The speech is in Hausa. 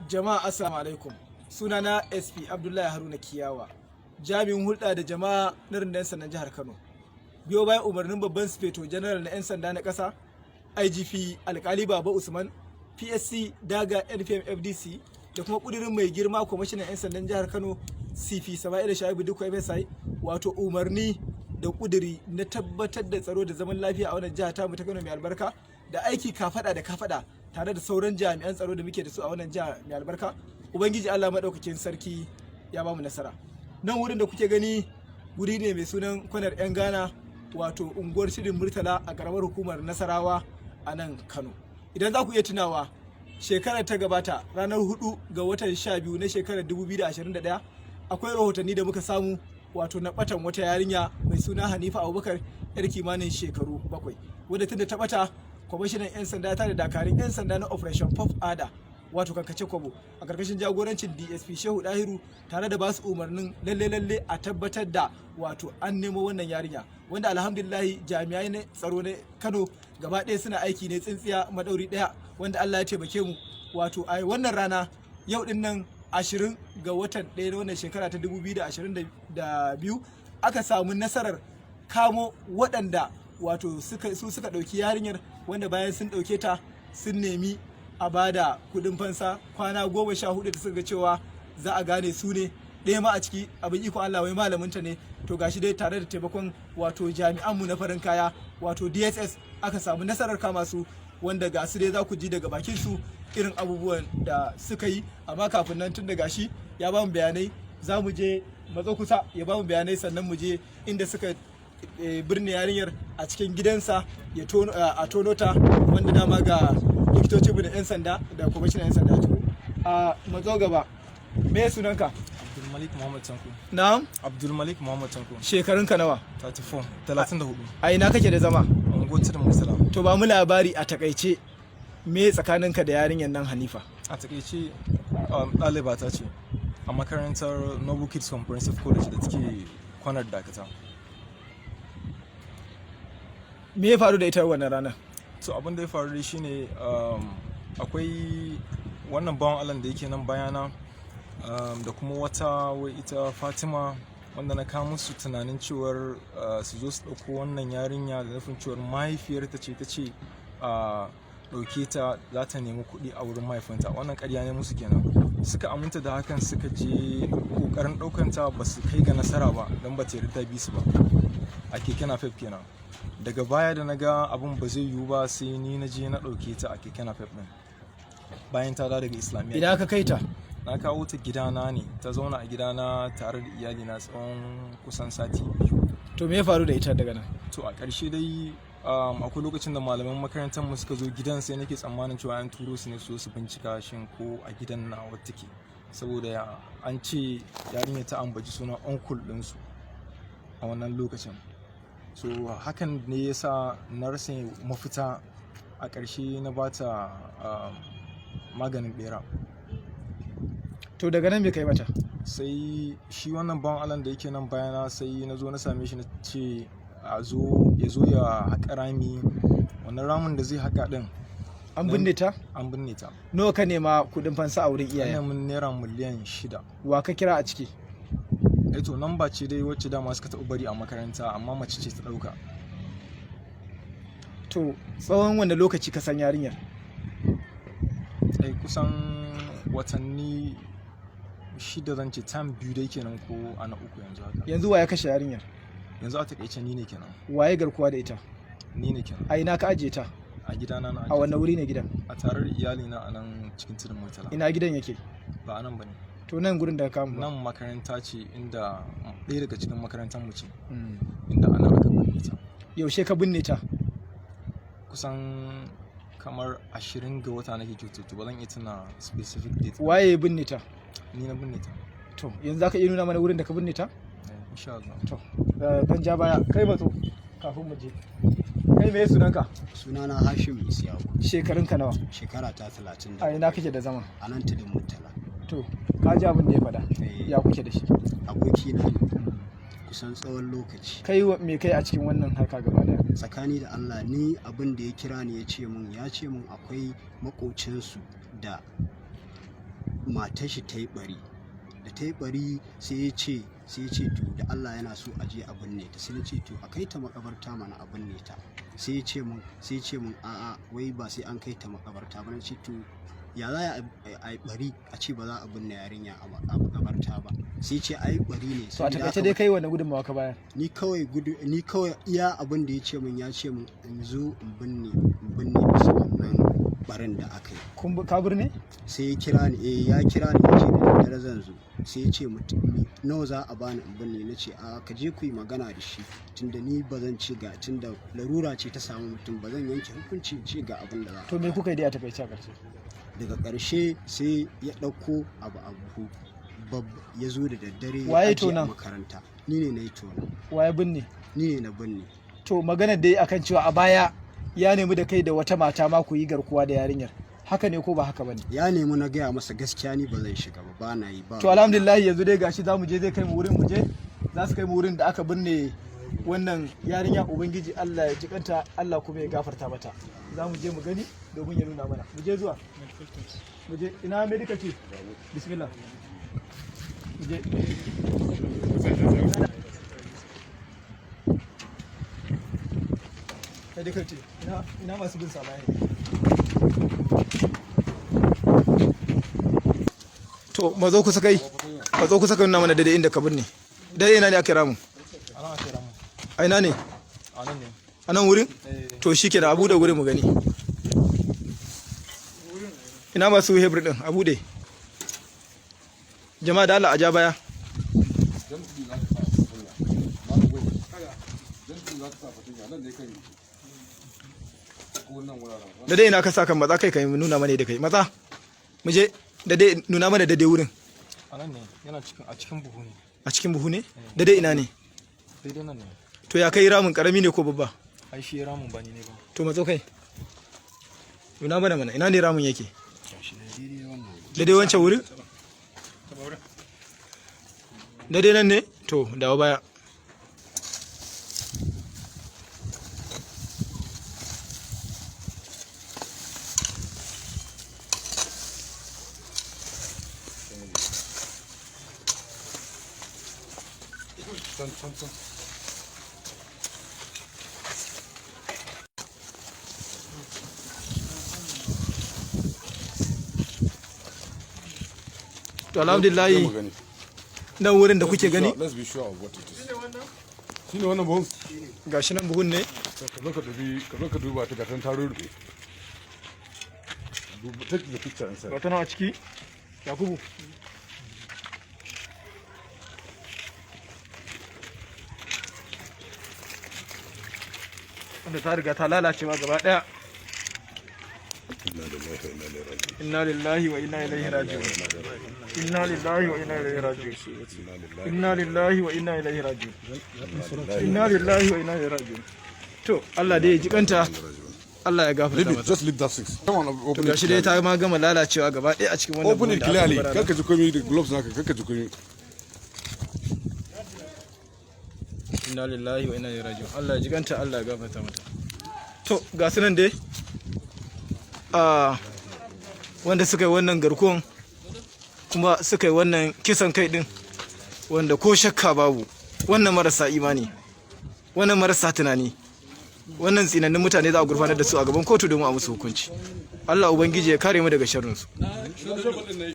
Jama'a assalamu alaikum. Sunana SP Abdullahi Haruna Kiyawa, jami'in hulɗa da jama'a na rundunar sandan jihar Kano. Biyo bayan umarnin babban sufeto general na 'yan sanda na ƙasa, IGP Alkali Baba Usman, PSC Daga NPM FDC da kuma ƙudurin mai girma kwamishinan 'yan sandan jihar Kano CP Sama'ila Shaibu Dukku MSI, wato umarni da ƙuduri na tabbatar da tsaro da zaman lafiya a wannan jiha tamu ta Kano mai albarka, da aiki kafada da kafada tare da sauran jami'an tsaro da muke da su a wannan jiha mai albarka. Ubangiji Allah maɗaukakin sarki ya bamu nasara. Nan wurin da kuke gani wuri ne mai sunan kwanar 'yan Ghana, wato unguwar Shirin Murtala a ƙaramar hukumar Nasarawa a nan Kano. Idan za ku iya tunawa, shekarar ta gabata ranar 4 ga watan 12 na shekarar 2021 akwai rahotanni da muka samu, wato na ɓatan wata yarinya mai suna Hanifa Abubakar, yar kimanin shekaru 7, wadda tunda ta ɓata, kwamishinan 'yan sanda ta da dakarun 'yan sanda na Operation Pop Ada, wato kankace kwabo, a karkashin jagorancin DSP Shehu Dahiru, tare da basu umarnin lalle a tabbatar da wato an nemo wannan yarinya, wanda alhamdulillahi jami'ai na tsaro na Kano gaba ɗaya suna aiki ne tsintsiya madauri ɗaya, wanda Allah ya taimake mu. Wato a wannan rana yau din nan 20 ga watan 1 na wannan shekara ta 2022 aka samu nasarar kamo waɗanda wato su suka ɗauki yarinyar, wanda bayan sun ɗauke ta sun nemi a bada kudin fansa kwana 14 da suka ga cewa za a gane su ne. Ɗaya ma a ciki abin iko Allah wai malaminta ne, to gashi dai tare da taimakon wato jami'anmu na farin kaya wato DSS aka samu nasarar kama su, wanda ga su dai za ku ji daga bakin su irin abubuwan da suka yi. Amma kafin nan, tun da gashi ya ba mu bayanai, za mu je matso kusa ya ba mu bayanai, sannan mu je inda suka birne yarinyar a cikin gidansa a tono ta, wanda dama ga likitoci da 'yan sanda da kwamishinan 'yan sanda a matso gaba. Me sunanka? Abdulmalik Muhammad Tanko. Na'am? Abdulmalik Muhammad Tanko. Shekarunka nawa? 34. A ina kake da zama? Unguwar Tudun Mursala. To ba mu labari a takaice, me tsakaninka da yarinyar nan Hanifa? A takaice ɗalibata ce a makarantar Noble Kids Comprehensive College da take kwanar Dakata. Me ya faru da ita wannan ranar? To abin da ya faru shine akwai wannan bawan Allah da yake nan bayana, da kuma wata wai ita Fatima, wanda na kawo musu tunanin cewar su zo su ɗauko wannan yarinya da nufin cewar mahaifiyarta ce ta ce a ɗauke ta za ta nemi kuɗi a wurin mahaifinta. Wannan ƙarya ne musu kenan. Suka aminta da hakan, suka je ƙoƙarin ɗaukanta, ba su kai ga nasara ba don ba ta yarda bi su ba a keke napep kenan. Daga baya da na ga abin ba zai yiwu ba, sai ni na je na ɗauke ta a keke napep ɗin bayan ta dawo daga Islamiyya. Idan aka kai ta? Na kawo ta gidana ne, ta zauna a gidana tare da iyalina tsawon kusan sati 2. To me ya faru da ita daga nan? To a ƙarshe dai akwai lokacin da malaman makarantar mu suka zo gidan, sai nake tsammanin cewa an turo su ne su bincika shin ko a gidan na wata take, saboda an ce yarinya ta ambaci sunan uncle ɗinsu a wannan lokacin. So hakan ne yasa na rasa mafita, a ƙarshe na bata maganin bera. To daga nan me kai mata? Sai shi wannan bawan Allah da yake nan bayana, sai na zo na same shi na ce ya zo ya haƙa rami. Wannan ramin da zai haƙa din an binne ta? An binne ta. Nawa ka nema kuɗin fansa a wurin iyaye? Mun naira miliyan 6. Wa ka kira a ciki? To namba ce dai wacce dama suka taɓa bari a makaranta, amma mace ce ta ɗauka. To tsawon wanda lokaci ka san yarinyar? Kusan watanni 6 zan ce, tam 2 dai kenan, ko ana 3 yanzu haka. Yanzu wa ya kashe yarinyar? Yanzu a takaice ni ne kenan. Waye garkuwa da ita? Ni ne kenan. A ina ka ajiye ta? A gidana na ajiye. A wanne wuri ne gidan? A tare da iyalina a nan cikin Tudun Murtala. Ina gidan yake? Ba a nan bane. To nan gurin da ka kama? Nan makaranta ce, inda ɗaya daga cikin makarantar mu ce, inda ana aka binne ta. Yaushe ka binne ta? Kusan kamar 20 ga wata nake kyautu, ba zan iya tuna specific date. Waye ya binne ta? Ni na binne ta. To yanzu za ka iya nuna mana wurin da ka binne ta? Insha Allah. To dan ja baya, kai matso kafin mu je. Kai me sunanka? Sunana Hashim Isiyaku. Shekarunka nawa? Shekara ta 30. A ina kake da zama? A nan Tudun Murtala. To ka ji abin da ya faɗa? Ya kuke da shi? Abokina ne. Kusan tsawon lokaci. Kai me kai a cikin wannan harka gaba daya? Tsakani da Allah, ni abin da ya kira ni ya ce mun akwai makocinsu da matar shi ta yi bari, da ta yi bari sai ya ce to da Allah yana so a je a binne ta, sai ya ce to a kai ta makabarta mana a binne ta, sai ya ce mun a'a wai ba sai an kai ta makabarta ba. Na ce to ya za a yi bari a ce ba za a binne yarinya a makabarta ba, sai ce ai bari ne. To a takaice dai kai wani gudunmawa ka bayar? Ni kawai iya abin da ya ce min in zo in binne musu wannan barin da aka yi. Ka birne? Sai ya kira ni ya ce da daddare zan zo, sai ya ce mutum nawa za a bani in binne. Na ce a ka je ku yi magana da shi, tunda ni ba zan ce ga, tunda larura ce ta samu mutum ba zan yanke hukunci ce ga abin da za a. To me kuka yi dai a takaice a ƙarshe? Daga ƙarshe sai ya ɗauko abu a buhu ya zo da daddare ya ajiye a makaranta. Ni ne na yi tona. Waye binne? Ni ne na binne. To maganar dai akan cewa a baya ya nemi da kai da wata mata ma ku yi garkuwa da yarinyar, haka ne ko ba haka bane? Ya nemi na gaya masa gaskiya ni ba zan shiga ba na yi ba. To alhamdulillah yanzu dai gashi za mu je, zai kai mu wurin, za su kai mu wurin da aka binne wannan yarinya. Ubangiji Allah ya jikanta, Allah kuma ya gafarta mata. Za mu je mu gani domin ya nuna mana. Mu je zuwa. Mu je ina medical team. Bismillah. Mu je. Medical team. Ina masu bin salahi. To mazo kusa kai. Mazo kusa kai nuna mana daidai inda ka binne. Daidai ina ne aka ramu? A ina ne? A nan wurin? To shi ke da abu da wurin mu gani. Ina masu hebur din abu dai. Jama'a da Allah a ja baya. Da dai ina ka sa kan maza kai kai nuna mana da kai maza. Mu je da dai nuna mana da dai wurin. A nan ne, yana a cikin buhu ne. A cikin buhu ne? Da dai ina ne? Daidai nan ne. To ya kai ramin karami ne ko babba? Ai shi ramin ba ni ne ba. To matso kai. Nuna mana ina ne ramin yake? Da dai wancan wurin? Da dai nan ne? To dawo baya. To alhamdulillahi nan wurin da kuke gani shine wannan buhun, gashi nan buhun ne. ka zo ka duba ta gatan taro rufe. Take the picture inside. Ga tana a ciki Yakubu. Wanda ta riga ta lalace ma gaba daya. Inna lillahi wa inna ilaihi raji'un. Inna lillahi wa inna ilaihi raji'un. Inna lillahi wa inna ilaihi raji'un. Inna lillahi wa inna ilaihi raji'un. To Allah dai ya jikanta, Allah ya gafarta mata. Just leave that six. Come on, To open it. gashi dai ta ma gama lalacewa gaba daya a cikin wannan. Open it clearly. Kaka ji komai da gloves naka, kaka ji komai. Inna lillahi wa inna ilaihi raji'un. Allah ya jikanta, Allah ya gafarta mata. To ga su nan dai wanda suka yi wannan garkuwan kuma suka yi wannan kisan kai din, wanda ko shakka babu wannan marasa imani, wannan marasa tunani, wannan tsinannun mutane za a gurfanar da su a gaban kotu domin a musu hukunci. Allah ubangiji ya kare mu daga sharrinsu.